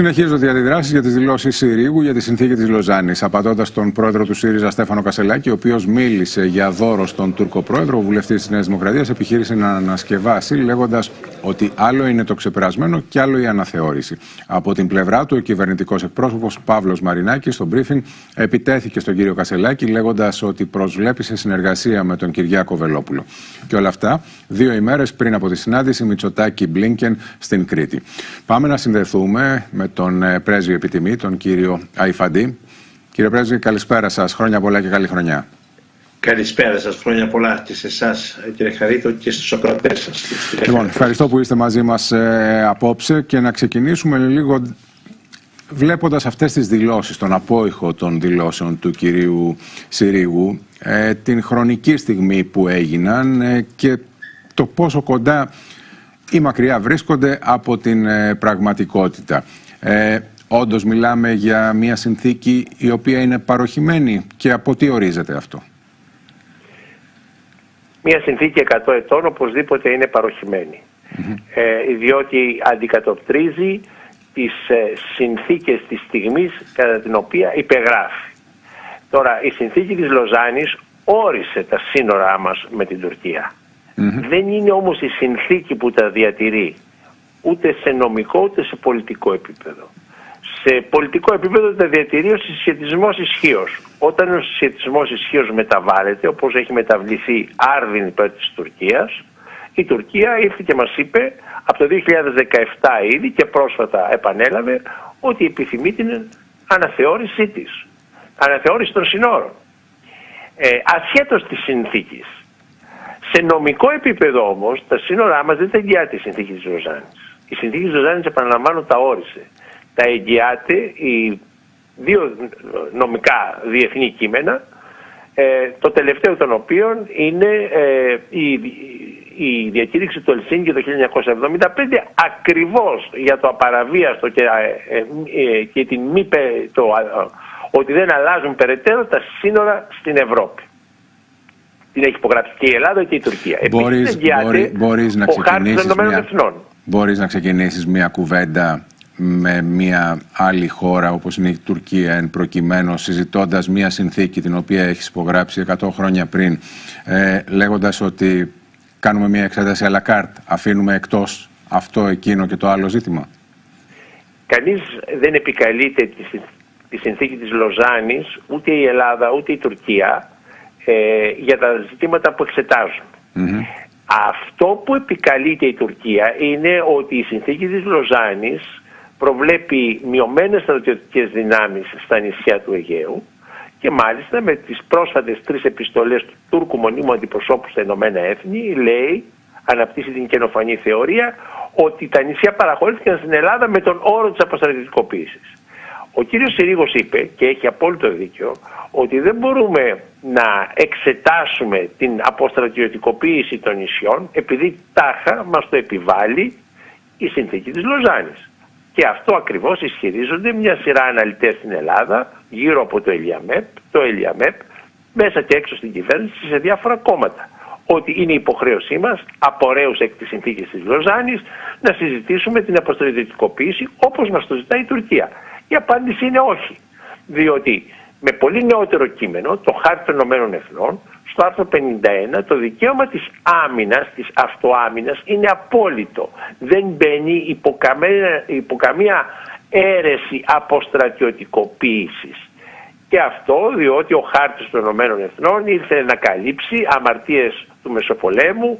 Συνεχίζονται οι αντιδράσεις για τις δηλώσεις Συρίγου για τη συνθήκη της Λοζάνης. Απαντώντας τον πρόεδρο του ΣΥΡΙΖΑ, Στέφανο Κασελάκη, ο οποίος μίλησε για δώρο στον Τούρκο πρόεδρο, ο βουλευτής της Νέας Δημοκρατίας επιχείρησε να ανασκευάσει, λέγοντας ότι άλλο είναι το ξεπερασμένο και άλλο η αναθεώρηση. Από την πλευρά του, ο κυβερνητικός εκπρόσωπος Παύλος Μαρινάκης στο briefing επιτέθηκε στον κύριο Κασελάκη, λέγοντας ότι προσβλέπει σε συνεργασία με τον Κυριάκο Βελόπουλο. Και όλα αυτά 2 ημέρες πριν από τη συνάντηση Μητσοτάκη-Μπλίνκεν στην Κρήτη. Πάμε να συνδεθούμε με τον πρέσβη επιτιμή, τον κύριο Αϊφαντή. Κύριε πρέσβη, καλησπέρα σας. Χρόνια πολλά και καλή χρονιά. Καλησπέρα σας. Χρόνια πολλά και σε εσάς, κύριε Χαρίτο, και στους ακροατές σας. Λοιπόν, ευχαριστώ που είστε μαζί μας απόψε και να ξεκινήσουμε λίγο βλέποντας αυτές τις δηλώσεις, τον απόϊχο των δηλώσεων του κυρίου Συρίγου, την χρονική στιγμή που έγιναν και το πόσο κοντά ή μακριά βρίσκονται από την πραγματικότητα. Όντως μιλάμε για μια συνθήκη η οποία είναι παροχημένη και από τι ορίζεται αυτό? Μια συνθήκη 100 ετών οπωσδήποτε είναι παροχημένη, διότι αντικατοπτρίζει τις συνθήκες της στιγμής κατά την οποία υπεγράφει. Τώρα, η συνθήκη της Λοζάνης όρισε τα σύνορά μας με την Τουρκία. Δεν είναι όμως η συνθήκη που τα διατηρεί, ούτε σε νομικό ούτε σε πολιτικό επίπεδο. Σε πολιτικό επίπεδο τα διατηρεί ο συσχετισμός ισχύως. Όταν ο συσχετισμός ισχύως μεταβάλλεται, όπως έχει μεταβληθεί άρδιν υπέρ της Τουρκίας, η Τουρκία ήρθε και μας είπε από το 2017 ήδη και πρόσφατα επανέλαβε ότι επιθυμεί την αναθεώρησή της, αναθεώρηση των συνόρων, ασχέτως της συνθήκης. Σε νομικό επίπεδο όμως τα σύνορά μας δεν τα εγγυάται η συνθήκη της Λοζάνης. Η συνθήκη της Λοζάνης, επαναλαμβάνω, τα όρισε. Τα εγγυάται οι 2 νομικά διεθνή κείμενα, το τελευταίο των οποίων είναι η διακήρυξη του Ελσίνκη το 1975, ακριβώς για το απαραβίαστο και την ότι δεν αλλάζουν περαιτέρω τα σύνορα στην Ευρώπη. Την έχει υπογράψει και η Ελλάδα και η Τουρκία. Μπορείς να ξεκινήσεις μια κουβέντα με μια άλλη χώρα όπως είναι η Τουρκία εν προκειμένου, συζητώντας μια συνθήκη την οποία έχεις υπογράψει 100 χρόνια πριν, λέγοντας ότι κάνουμε μια εξέταση à la carte, αφήνουμε εκτός αυτό, εκείνο και το άλλο ζήτημα? Κανείς δεν επικαλείται τη συνθήκη της Λοζάνης, ούτε η Ελλάδα ούτε η Τουρκία, για τα ζητήματα που εξετάζουν. Αυτό που επικαλείται η Τουρκία είναι ότι η συνθήκη της Λοζάνης προβλέπει μειωμένες στρατιωτικές δυνάμεις στα νησιά του Αιγαίου και μάλιστα με τις πρόσφατες 3 επιστολές του Τούρκου μονίμου αντιπροσώπου στα Ηνωμένα Έθνη λέει, αναπτύσσει την καινοφανή θεωρία, ότι τα νησιά παραχωρήθηκαν στην Ελλάδα με τον όρο της αποστρατιωτικοποίησης. Ο κύριος Συρίγος είπε, και έχει απόλυτο δίκιο, ότι δεν μπορούμε να εξετάσουμε την αποστρατιωτικοποίηση των νησιών επειδή τάχα μας το επιβάλλει η συνθήκη της Λοζάνης. Και αυτό ακριβώς ισχυρίζονται μια σειρά αναλυτές στην Ελλάδα, γύρω από το ΕΛΙΑΜΕΠ, μέσα και έξω στην κυβέρνηση, σε διάφορα κόμματα. Ότι είναι υποχρέωσή μας, απορρέως εκ της συνθήκης της Λοζάνης, να συζητήσουμε την αποστρατιωτικοποίηση όπως μας το ζητάει η Τουρκία. Η απάντηση είναι όχι. Διότι με πολύ νεότερο κείμενο, το Χάρτη των Ηνωμένων Εθνών, στο άρθρο 51, το δικαίωμα της άμυνας, της αυτοάμυνας, είναι απόλυτο. Δεν μπαίνει υπό καμία αίρεση αποστρατιωτικοποίησης. Και αυτό διότι ο Χάρτης των Ηνωμένων Εθνών ήρθε να καλύψει αμαρτίες του Μεσοπολέμου,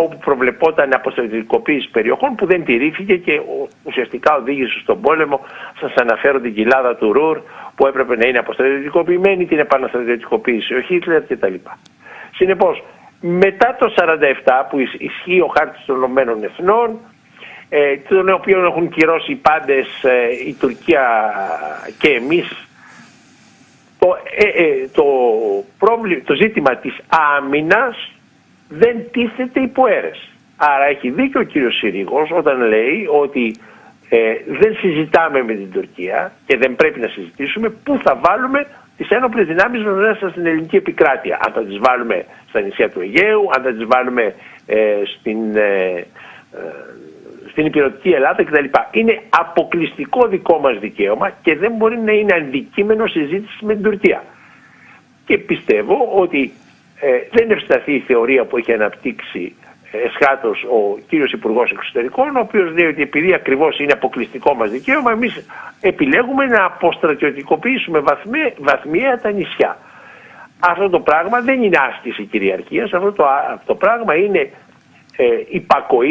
όπου προβλεπόταν αποστρατιωτικοποίηση περιοχών που δεν τηρήθηκε και ουσιαστικά οδήγησε στον πόλεμο. Σας αναφέρω την κοιλάδα του Ρουρ που έπρεπε να είναι αποστρατιωτικοποιημένη, την επαναστρατιωτικοποίηση ο Χίτλερ κτλ. Συνεπώς, μετά το 1947 που ισχύει ο Χάρτης των Ηνωμένων Εθνών, τον οποίο έχουν κυρώσει οι πάντες, η Τουρκία και εμείς, το ζήτημα της άμυνας δεν τίθεται υπό αίρεση. Άρα έχει δίκιο ο κύριος Συρίγος όταν λέει ότι δεν συζητάμε με την Τουρκία και δεν πρέπει να συζητήσουμε πού θα βάλουμε τις ένοπλες δυνάμεις μέσα στην ελληνική επικράτεια. Αν θα τις βάλουμε στα νησιά του Αιγαίου, αν θα τις βάλουμε στην υπηρετική Ελλάδα κτλ. Είναι αποκλειστικό δικό μας δικαίωμα και δεν μπορεί να είναι αντικείμενο συζήτηση με την Τουρκία. Και πιστεύω ότι δεν ευσταθεί η θεωρία που έχει αναπτύξει εσχάτως ο κύριος Υπουργός Εξωτερικών, ο οποίος λέει ότι επειδή ακριβώς είναι αποκλειστικό μας δικαίωμα, εμείς επιλέγουμε να αποστρατιωτικοποιήσουμε βαθμιαία τα νησιά. Αυτό το πράγμα δεν είναι άσκηση κυριαρχίας, αυτό το πράγμα είναι υπακοή